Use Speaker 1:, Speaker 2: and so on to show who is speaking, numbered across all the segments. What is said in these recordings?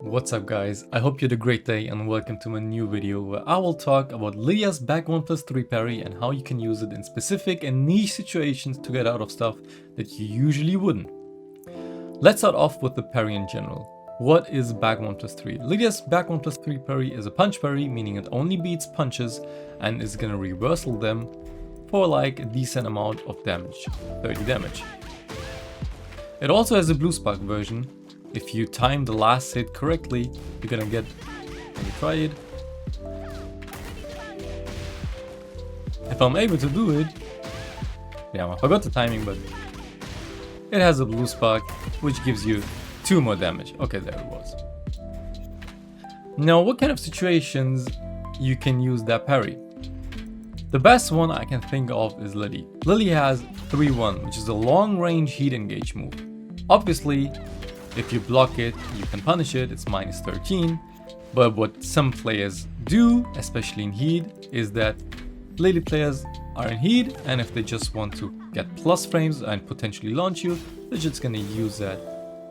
Speaker 1: What's up guys, I hope you had a great day and welcome to my new video where I will talk about Lidia's back 1+3 parry and how you can use it in specific and niche situations to get out of stuff that you usually wouldn't. Let's start off with the parry in general. What is back 1+3? Lidia's back 1+3 parry is a punch parry, meaning it only beats punches and is gonna reversal them for like a decent amount of damage, 30 damage. It also has a blue spark version. If you time the last hit correctly, you're gonna get, let me try it. If I'm able to do it, yeah, I forgot the timing, but it has a blue spark, which gives you 2 more damage. Okay, there it was. Now, what kind of situations you can use that parry? The best one I can think of is Lili. Lili has 3-1, which is a long range heat engage move. Obviously, if you block it, you can punish it, it's -13. But what some players do, especially in heat, is that Lili players are in heat, and if they just want to get plus frames and potentially launch you, they're just gonna use that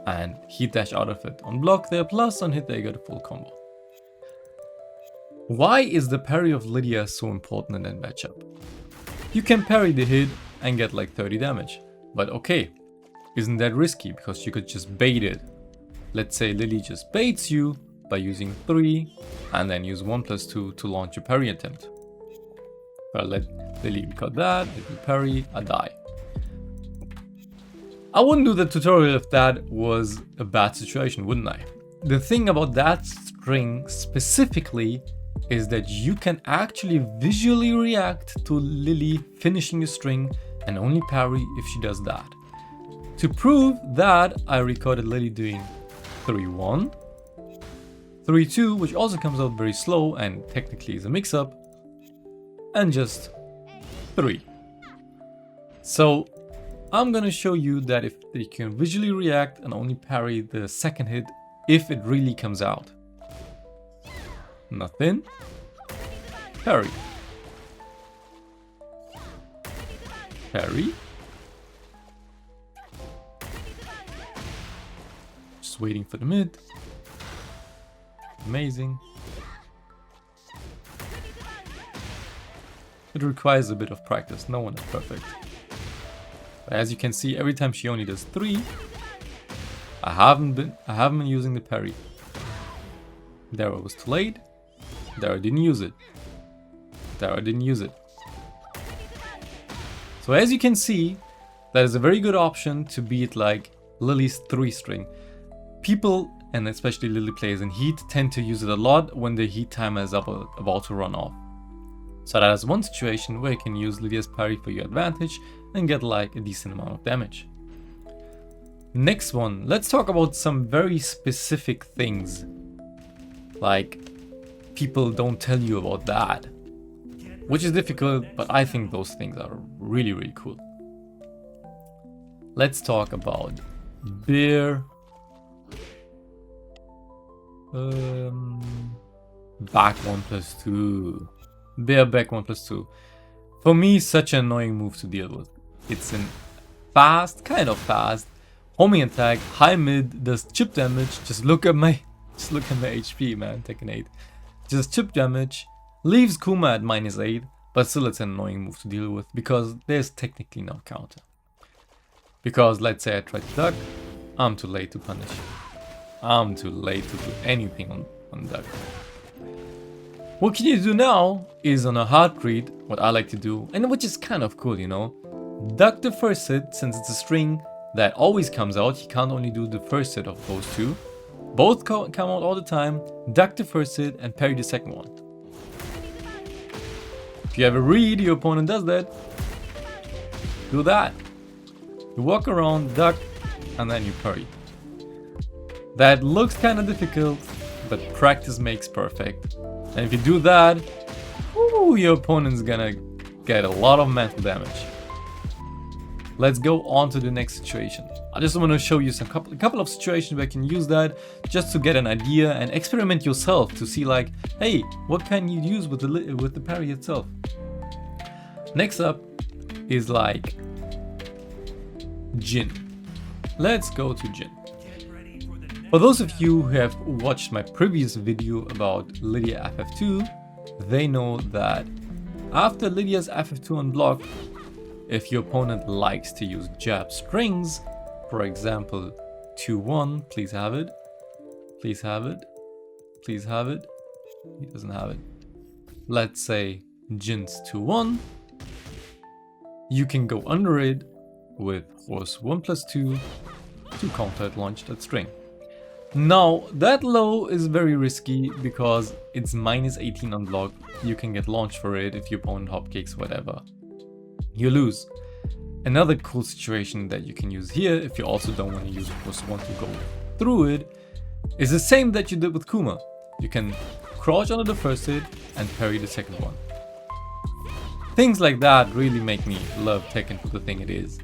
Speaker 1: and heat dash out of it. On block they're plus, on hit they get a full combo. Why is the parry of Lidia so important in that matchup? You can parry the hit and get like 30 damage, but okay. Isn't that risky? Because you could just bait it. Let's say Lili just baits you by using 3 and then use 1+2 to launch a parry attempt. But let Lili cut that, I do parry, I die. I wouldn't do the tutorial if that was a bad situation, wouldn't I? The thing about that string specifically is that you can actually visually react to Lili finishing the string and only parry if she does that. To prove that, I recorded Lili doing 3-1, 3-2, which also comes out very slow and technically is a mix-up, and just 3. So I'm gonna show you that if you can visually react and only parry the second hit if it really comes out. Nothing. Parry. Parry. Just waiting for the mid. Amazing. It requires a bit of practice, no one is perfect. But as you can see, every time she only does 3, I haven't been using the parry. There I was too late. There I didn't use it. There I didn't use it. So as you can see, that is a very good option to beat like Lili's 3 string. People, and especially Lili players in heat, tend to use it a lot when the heat timer is about to run off. So that is one situation where you can use Lidia's parry for your advantage and get like a decent amount of damage. Next one, let's talk about some very specific things. Like, people don't tell you about that. Which is difficult, but I think those things are really, really cool. Let's talk about bear. Back 1+2. Bear back 1+2. For me, such an annoying move to deal with. It's an fast, kind of fast, homing attack, high mid, does chip damage. Just look at my HP, man. Tekken 8. Just chip damage, leaves Kuma at -8, but still it's an annoying move to deal with because there's technically no counter. Because let's say I try to duck, I'm too late to punish. I'm too late to do anything on duck. What can you do now is on a hard read, what I like to do, and which is kind of cool, you know. Duck the first hit, since it's a string that always comes out, you can't only do the first hit of those two. Both come out all the time, duck the first hit and parry the second one. If you have a read, your opponent does that. Do that. You walk around, duck, and then you parry. That looks kind of difficult, but practice makes perfect. And if you do that, whoo, your opponent's gonna get a lot of mental damage. Let's go on to the next situation. I just want to show you a couple of situations where you can use that just to get an idea and experiment yourself to see like, hey, what can you use with the parry itself? Next up is like Jin. Let's go to Jin. For those of you who have watched my previous video about Lidia FF2, they know that after Lidia's FF2 on block, if your opponent likes to use jab strings, for example 2-1, please have it, please have it, please have it, he doesn't have it. Let's say Jin's 2-1, you can go under it with horse 1+2 to counter it, launch that string. Now that low is very risky because it's -18 on block. You can get launched for it if your opponent hopkicks whatever. You lose. Another cool situation that you can use here, if you also don't want to use horse 1 to go through it, is the same that you did with Kuma. You can crouch under the first hit and parry the second one. Things like that really make me love Tekken for the thing it is.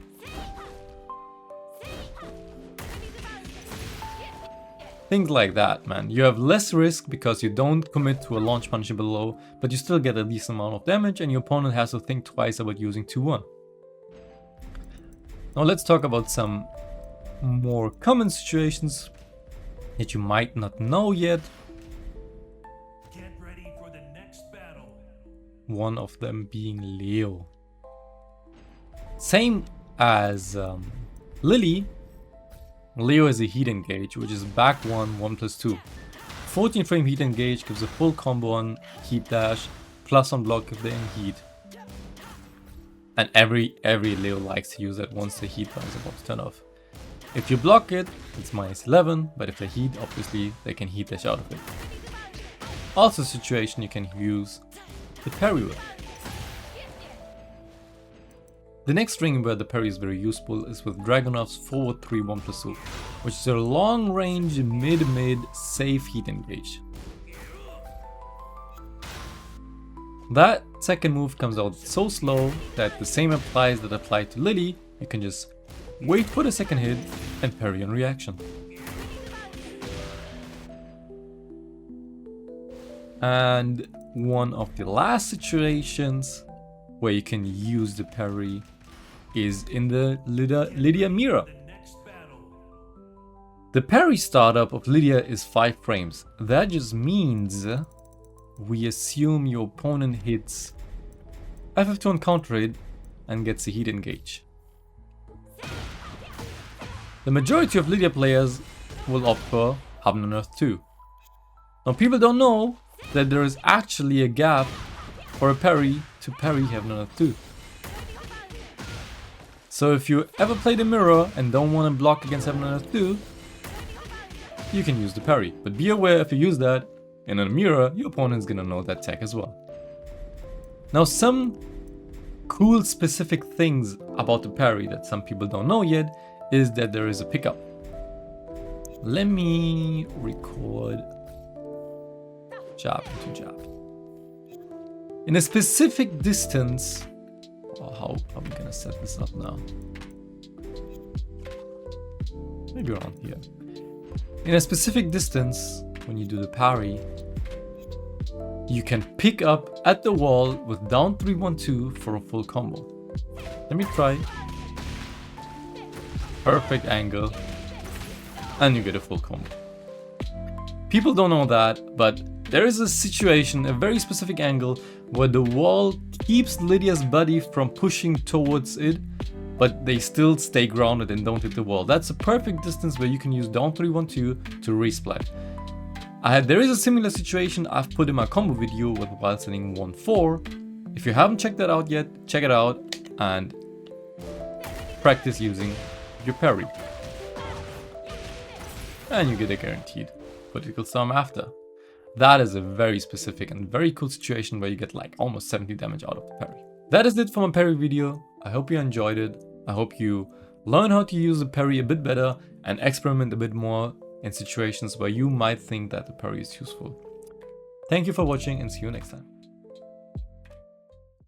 Speaker 1: Things like that, man. You have less risk because you don't commit to a launch punish below, but you still get a decent amount of damage and your opponent has to think twice about using 2-1. Now let's talk about some more common situations that you might not know yet.
Speaker 2: Get ready for the next battle.
Speaker 1: One of them being Leo. Same as Lili, Leo is a heat engage, which is back 1+2. 14 frame heat engage gives a full combo on heat dash, plus on block if they're in heat. And every Leo likes to use that once the heat bar is about to turn off. If you block it, it's -11, but if they heat, obviously they can heat dash out of it. Also a situation you can use the parry with. The next string where the parry is very useful is with Dragunov's forward 3 1+2, which is a long range mid-mid safe heat engage. That second move comes out so slow that the same applies that applied to Lili. You can just wait for the second hit and parry on reaction. And one of the last situations where you can use the parry is in the Lidia mirror. The parry startup of Lidia is 5 frames. That just means we assume your opponent hits FF2 on counter hit and gets a heat engage. The majority of Lidia players will opt for Heaven on Earth 2. Now people don't know that there is actually a gap for a parry to parry Heaven on Earth 2. So if you ever play the mirror and don't want to block against Heaven on Earth 2, you can use the parry. But be aware, if you use that in a mirror, your opponent is gonna know that tech as well. Now some cool specific things about the parry that some people don't know yet is that there is a pickup. Let me record jab to jab. In a specific distance, how are we gonna set this up now? Maybe around here. In a specific distance, when you do the parry, you can pick up at the wall with down 3-1-2 for a full combo. Let me try. Perfect angle. And you get a full combo. People don't know that, but there is a situation, a very specific angle, where the wall keeps Lidia's body from pushing towards it, but they still stay grounded and don't hit the wall. That's a perfect distance where you can use down 3-1-2 to resplat. There is a similar situation I've put in my combo video with while setting 1-4. If you haven't checked that out yet, check it out and practice using your parry. And you get a guaranteed critical storm after. That is a very specific and very cool situation where you get like almost 70 damage out of the parry. That is it for my parry video. I hope you enjoyed it. I hope you learn how to use the parry a bit better and experiment a bit more in situations where you might think that the parry is useful. Thank you for watching and see you next time.